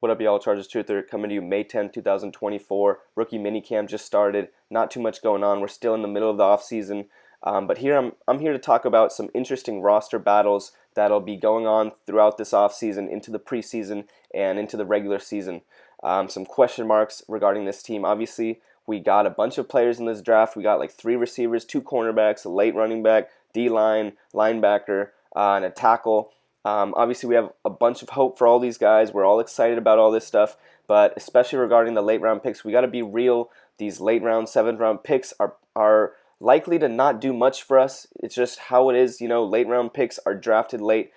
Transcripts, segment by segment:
What up, y'all? Chargers Truther coming to you May 10th, 2024. Rookie minicamp just started. Not too much going on. We're still in the middle of the offseason. But here I'm here to talk about some interesting roster battles that'll be going on throughout this offseason, into the preseason, and into the regular season. Some question marks regarding this team. Obviously, we got a bunch of players in this draft. We got like 3 receivers, 2 cornerbacks, a late running back, D-line, linebacker, and a tackle. Obviously, we have a bunch of hope for all these guys. We're all excited about all this stuff, but especially regarding the late round picks, we got to be real. These late round, 7th round picks are likely to not do much for us. It's just how it is. Late round picks are drafted late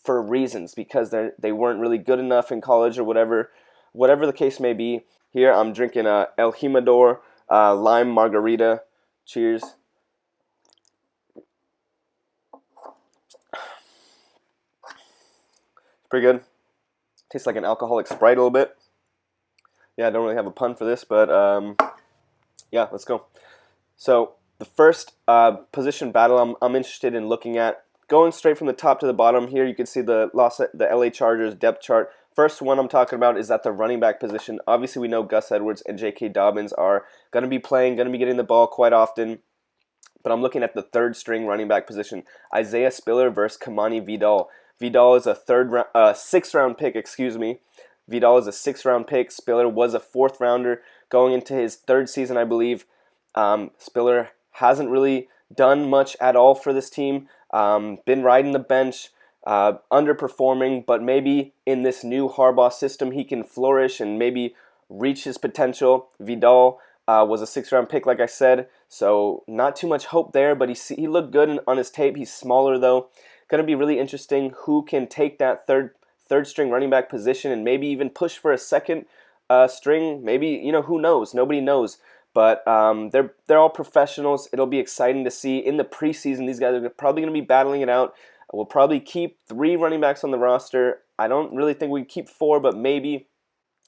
for reasons, because they weren't really good enough in college or whatever the case may be. Here I'm drinking a El Jimador lime margarita. Cheers. Pretty good. Tastes like an alcoholic Sprite a little bit. Yeah, I don't really have a pun for this, but yeah, let's go. So the first position battle I'm interested in looking at, going straight from the top to the bottom. Here you can see the LA Chargers depth chart. First one I'm talking about is at the running back position. Obviously, we know Gus Edwards and J.K. Dobbins are going to be playing, going to be getting the ball quite often. But I'm looking at the 3rd string running back position, Isaiah Spiller versus Kamani Vidal. Vidal is a 6th round pick, excuse me. Vidal is a 6th round pick. Spiller was a 4th rounder going into his 3rd season, I believe. Spiller hasn't really done much at all for this team. Been riding the bench, underperforming, but maybe in this new Harbaugh system he can flourish and maybe reach his potential. Vidal was a 6th round pick, like I said, so not too much hope there, but he looked good on his tape. He's smaller though. Going to be really interesting who can take that third string running back position and maybe even push for a 2nd string. Maybe, who knows? Nobody knows. But they're all professionals. It'll be exciting to see. In the preseason, these guys are probably going to be battling it out. We'll probably keep 3 running backs on the roster. I don't really think we keep 4, but maybe.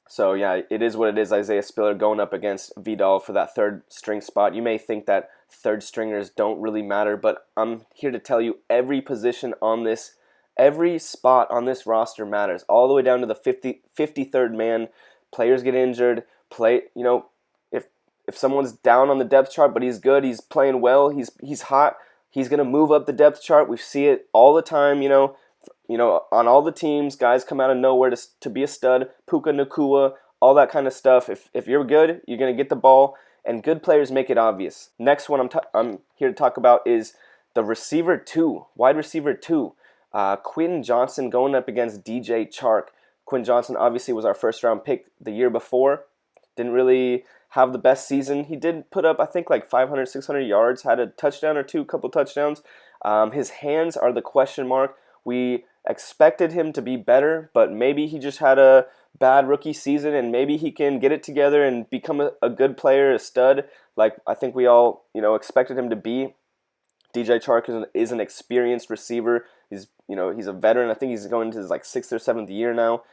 So yeah, it is what it is. Isaiah Spiller going up against Vidal for that 3rd string spot. You may think that 3rd stringers don't really matter, but I'm here to tell you every position on this, every spot on this roster matters, all the way down to the 53rd man. Players get injured. If someone's down on the depth chart, but he's good, he's playing well, he's hot, he's gonna move up the depth chart. We see it all the time. On all the teams, guys come out of nowhere to be a stud. Puka Nacua, all that kind of stuff. If you're good, you're going to get the ball, and good players make it obvious. Next one I'm here to talk about is the receiver 2, wide receiver 2. Quentin Johnson going up against DJ Chark. Quentin Johnson obviously was our 1st round pick the year before. Didn't really have the best season. He did put up, I think, like 500, 600 yards, had a touchdown or 2, couple touchdowns. His hands are the question mark. We expected him to be better, but maybe he just had a bad rookie season, and maybe he can get it together and become a good player, a stud, like I think we all expected him to be. DJ Chark is an experienced receiver. He's a veteran. I think he's going into his 6th or 7th year now.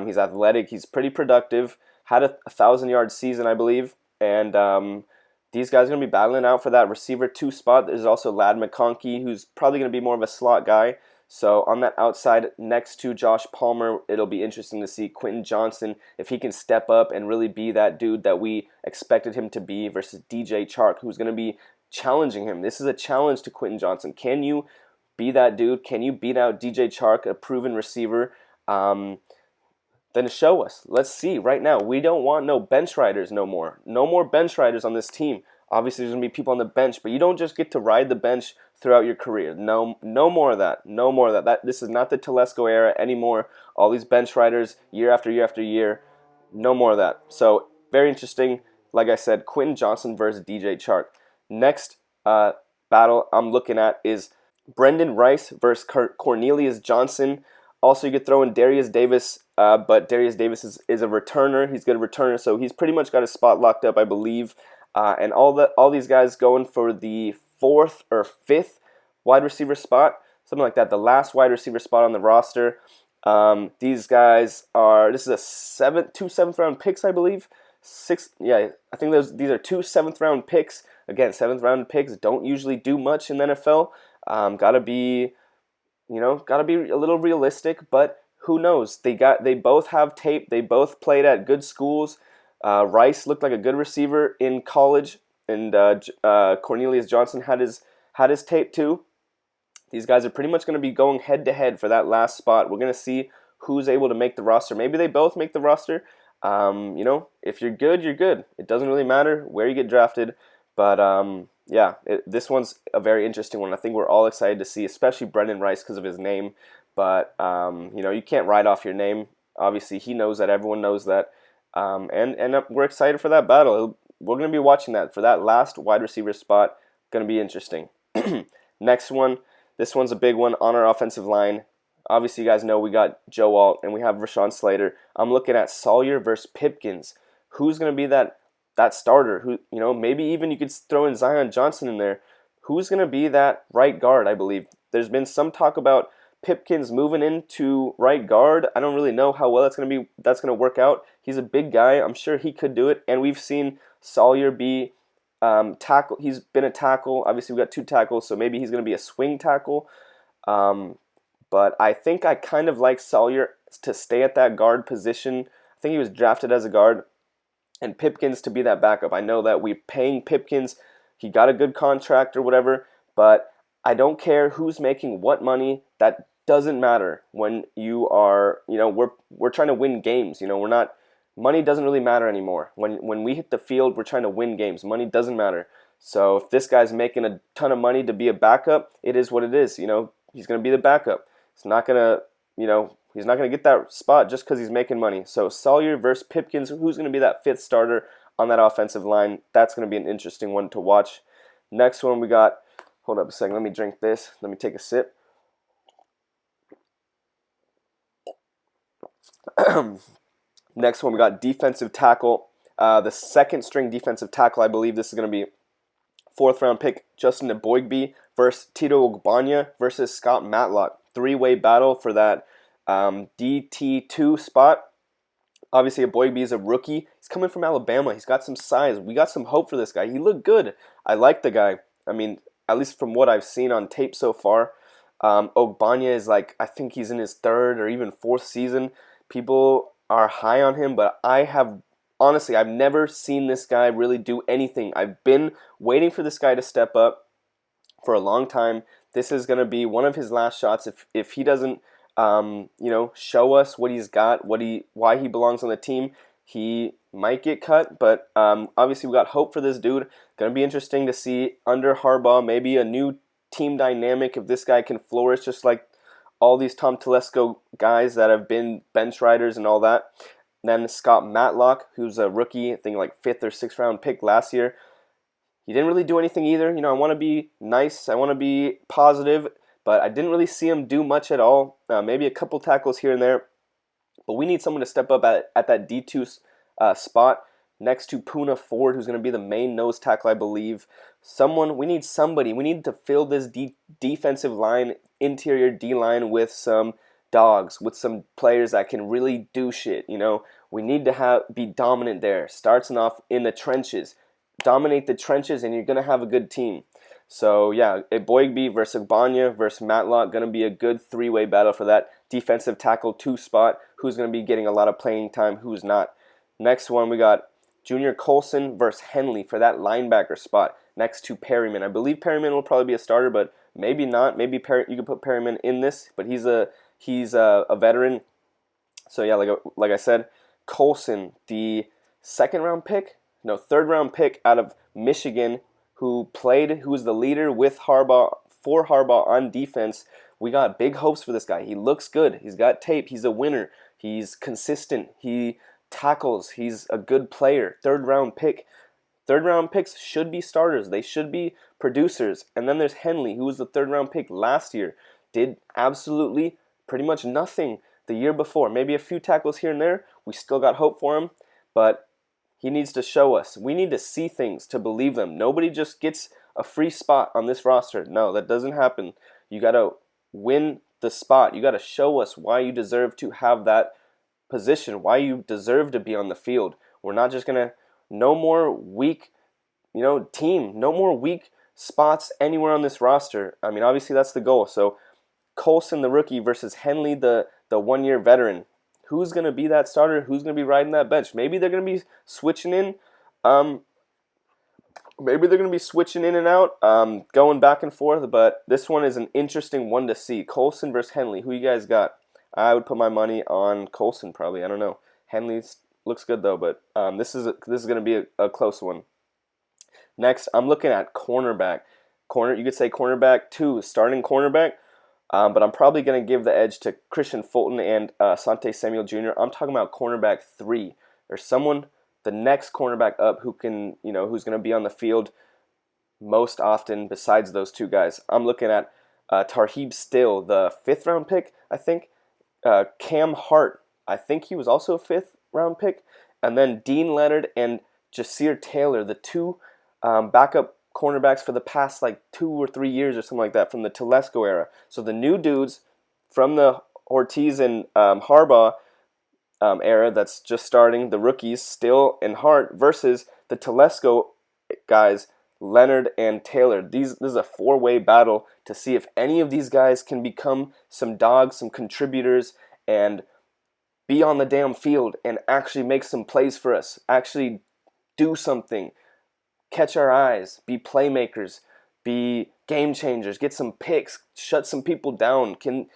He's athletic. He's pretty productive. Had a 1,000-yard season, I believe, and these guys are going to be battling out for that receiver 2 spot. There's also Ladd McConkey, who's probably going to be more of a slot guy. So on that outside next to Josh Palmer, it'll be interesting to see Quentin Johnson, if he can step up and really be that dude that we expected him to be, versus DJ Chark, who's going to be challenging him. This is a challenge to Quentin Johnson. Can you be that dude? Can you beat out DJ Chark, a proven receiver? Then show us. Let's see right now. We don't want no bench riders no more. No more bench riders on this team. Obviously, there's going to be people on the bench, but you don't just get to ride the bench throughout your career. No more of that. No more of that. This is not the Telesco era anymore. All these bench riders, year after year after year. No more of that. So, very interesting. Like I said, Quentin Johnson versus DJ Chark. Next battle I'm looking at is Brendan Rice versus Cornelius Johnson. Also, you could throw in Darius Davis, but Darius Davis is a returner. He's a good returner, so he's pretty much got his spot locked up, I believe. And all these guys going for the 4th or 5th wide receiver spot, something like that. The last wide receiver spot on the roster. These guys this is two 7th round picks, I believe. I think these are 2 7th round picks. Again, 7th round picks don't usually do much in the NFL. Gotta be a little realistic, but who knows? They both have tape. They both played at good schools. Rice looked like a good receiver in college, and Cornelius Johnson had his tape too. These guys are pretty much going to be going head to head for that last spot. We're going to see who's able to make the roster. Maybe they both make the roster. If you're good, you're good. It doesn't really matter where you get drafted. But yeah, this one's a very interesting one. I think we're all excited to see, especially Brendan Rice because of his name. But you can't write off your name. Obviously, he knows that. Everyone knows that. And we're excited for that battle. We're going to be watching that for that last wide receiver spot. Going to be interesting. Next one. This one's a big one on our offensive line. Obviously, you guys know we got Joe Alt and we have Rashawn Slater. I'm looking at Sawyer versus Pipkins. Who's going to be that starter? Who maybe even you could throw in Zion Johnson in there. Who's going to be that right guard? I believe there's been some talk about Pipkins moving into right guard. I don't really know how well that's going to work out. He's a big guy. I'm sure he could do it. And we've seen Sawyer be tackle. He's been a tackle. Obviously, we got 2 tackles, so maybe he's going to be a swing tackle. But I think I kind of like Sawyer to stay at that guard position. I think he was drafted as a guard, and Pipkins to be that backup. I know that we're paying Pipkins. He got a good contract or whatever, but I don't care who's making what money. That doesn't matter when you are, we're trying to win games. We're not. Money doesn't really matter anymore. When we hit the field, we're trying to win games. Money doesn't matter. So if this guy's making a ton of money to be a backup, it is what it is. He's going to be the backup. It's not going to, he's not going to get that spot just because he's making money. So Sawyer versus Pipkins, who's going to be that 5th starter on that offensive line? That's going to be an interesting one to watch. Next one we got, hold up a second, let me drink this. Let me take a sip. Next one, we got defensive tackle. The 2nd string defensive tackle, I believe this is going to be 4th round pick, Justin Eboigbe versus Tito Ogbanya versus Scott Matlock. 3-way battle for that DT2 spot. Obviously, Eboigbe is a rookie. He's coming from Alabama. He's got some size. We got some hope for this guy. He looked good. I like the guy. I mean, at least from what I've seen on tape so far. Ogbanya is I think he's in his 3rd or even 4th season. People are high on him, but honestly, I've never seen this guy really do anything. I've been waiting for this guy to step up for a long time. This is going to be one of his last shots. If he doesn't, show us what he's got, why he belongs on the team, he might get cut. But obviously, we got hope for this dude. Going to be interesting to see under Harbaugh, maybe a new team dynamic if this guy can flourish just like all these Tom Telesco guys that have been bench riders and all that. Then Scott Matlock, who's a rookie, I think 5th or 6th round pick last year. He didn't really do anything either. I want to be nice. I want to be positive, but I didn't really see him do much at all. Maybe a couple tackles here and there. But we need someone to step up at that D2 spot next to Poona Ford, who's going to be the main nose tackle, I believe. We need somebody. We need to fill this defensive line, interior D-line with some dogs, with some players that can really do shit. We need to be dominant there. Starting off in the trenches. Dominate the trenches and you're going to have a good team. So yeah, Eboigbe versus Ogbanya versus Matlock, going to be a good 3-way battle for that defensive tackle 2 spot. Who's going to be getting a lot of playing time, who's not. Next one, we got Junior Colson versus Henley for that linebacker spot next to Perryman. I believe Perryman will probably be a starter, but maybe not. Maybe you could put Perryman in this, but he's a veteran. So yeah, like I said, Colson, the 3rd round pick out of Michigan, who was the leader with Harbaugh, for Harbaugh on defense. We got big hopes for this guy. He looks good. He's got tape. He's a winner. He's consistent. He tackles. He's a good player. 3rd round pick. 3rd round picks should be starters. They should be producers. And then there's Henley, who was the 3rd round pick last year. Did absolutely pretty much nothing the year before. Maybe a few tackles here and there. We still got hope for him. But he needs to show us. We need to see things to believe them. Nobody just gets a free spot on this roster. No, that doesn't happen. You got to win the spot. You got to show us why you deserve to have that position, why you deserve to be on the field. We're not just going to, no more weak, team, no more weak spots anywhere on this roster. I mean, obviously that's the goal. So Colson, the rookie, versus Henley, the the 1-year veteran. Who's going to be that starter? Who's going to be riding that bench? Maybe they're going to be switching in. Maybe they're going to be switching in and out, going back and forth. But this one is an interesting one to see. Colson versus Henley. Who you guys got? I would put my money on Colson probably. I don't know. Henley looks good though, but this is going to be a close one. Next, I'm looking at cornerback. You could say cornerback 2, starting cornerback. But I'm probably going to give the edge to Christian Fulton and Asante Samuel Jr. I'm talking about cornerback 3, or someone, the next cornerback up who can, who's going to be on the field most often besides those 2 guys. I'm looking at Tarheeb Still, the 5th round pick, I think. Cam Hart, I think he was also a 5th round pick. And then Dean Leonard and Jasir Taylor, the 2 backup cornerbacks for the past 2 or 3 years or something like that from the Telesco era. So the new dudes from the Ortiz and Harbaugh era that's just starting, the rookies Still and Hart versus the Telesco guys Leonard and Taylor. This is a 4-way battle to see if any of these guys can become some dogs, some contributors, and be on the damn field and actually make some plays for us, actually do something. Catch our eyes, be playmakers, be game changers, get some picks, shut some people down. Can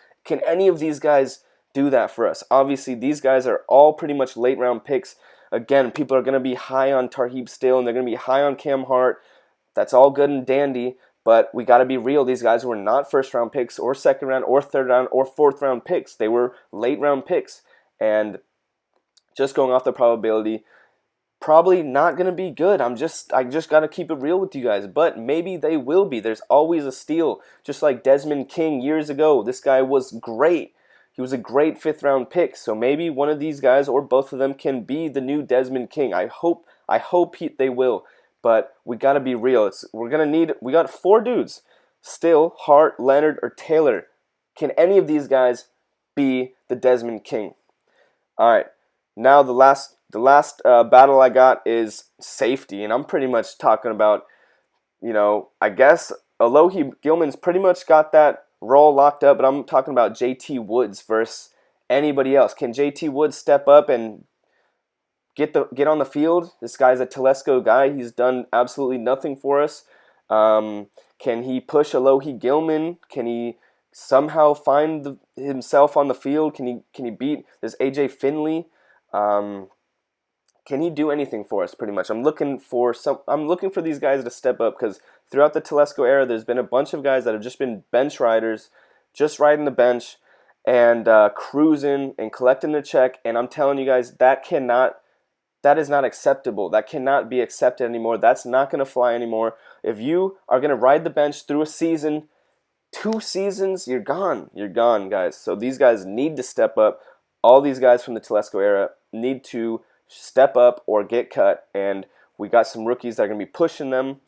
any of these guys do that for us? Obviously, these guys are all pretty much late round picks. Again, people are going to be high on Tarheeb Still, and they're going to be high on Cam Hart. That's all good and dandy, but we got to be real. These guys were not first round picks or second round or third round or fourth round picks. They were late round picks. And just going off the probability, probably not going to be good. I just got to keep it real with you guys. But maybe they will be. There's always a steal. Just like Desmond King years ago. This guy was great. He was a great 5th round pick. So maybe one of these guys or both of them can be the new Desmond King. I hope they will. But we got to be real. We got 4 dudes. Still, Hart, Leonard, or Taylor. Can any of these guys be the Desmond King? All right. Now the last battle I got is safety, and I'm pretty much talking about, I guess Alohi Gilman's pretty much got that role locked up, but I'm talking about JT Woods versus anybody else. Can JT Woods step up and get on the field? This guy's a Telesco guy. He's done absolutely nothing for us. Can he push Alohi Gilman? Can he somehow find himself on the field? Can he beat? There's AJ Finley. Can he do anything for us? Pretty much. I'm looking for these guys to step up, because throughout the Telesco era, there's been a bunch of guys that have just been bench riders, just riding the bench and cruising and collecting the check. And I'm telling you guys, that is not acceptable. That cannot be accepted anymore. That's not going to fly anymore. If you are going to ride the bench through a season, 2 seasons, you're gone. You're gone, guys. So these guys need to step up. All these guys from the Telesco era need to step up or get cut, and we got some rookies that are going to be pushing them,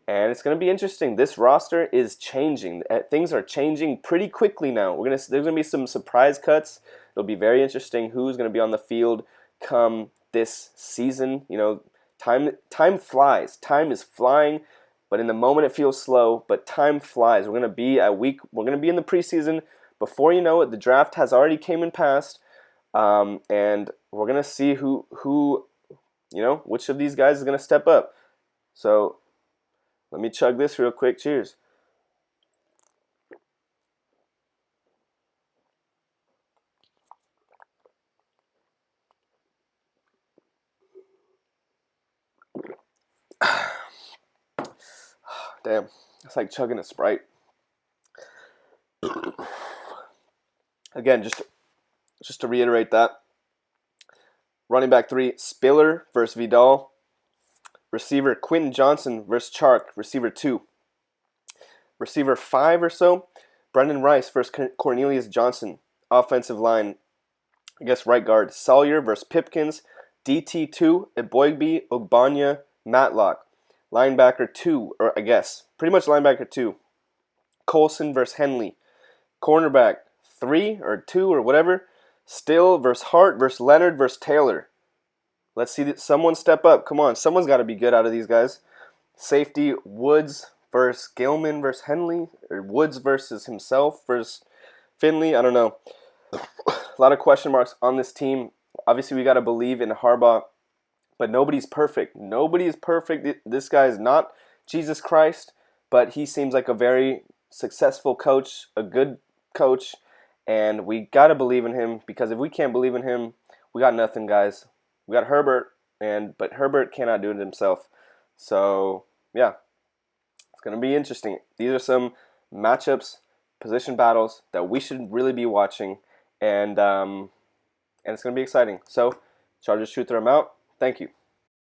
and it's going to be interesting. This roster is changing. Things are changing pretty quickly now. There's going to be some surprise cuts. It'll be very interesting who's going to be on the field come this season. Time flies. Time is flying, but in the moment it feels slow, but time flies. We're going to be in the preseason. Before you know it, the draft has already came and passed. And we're going to see who which of these guys is going to step up. So let me chug this real quick. Cheers. Damn, it's like chugging a Sprite. Again, just to reiterate that. Running back 3, Spiller versus Vidal. Receiver Quentin Johnson versus Chark, receiver 2. Receiver 5 or so, Brendan Rice versus Cornelius Johnson. Offensive line, I guess right guard, Sawyer versus Pipkins. DT2, Eboigbe, Ogbanya, Matlock. Linebacker 2, or I guess, pretty much linebacker 2. Colson versus Henley. Cornerback 3 or 2 or whatever, Still versus Hart versus Leonard versus Taylor. Let's see someone step up. Come on, someone's got to be good out of these guys. Safety, Woods versus Gilman versus Henley, or Woods versus himself versus Finley. I don't know. lot of question marks on this team. Obviously, we got to believe in Harbaugh, but nobody's perfect. Nobody is perfect. This guy is not Jesus Christ, but he seems like a very successful coach, a good coach, and we got to believe in him, because if we can't believe in him, we got nothing, guys. We got Herbert, but Herbert cannot do it himself. So, yeah, it's going to be interesting. These are some matchups, position battles that we should really be watching, and it's going to be exciting. So, Chargers Truther, I'm out. Thank you.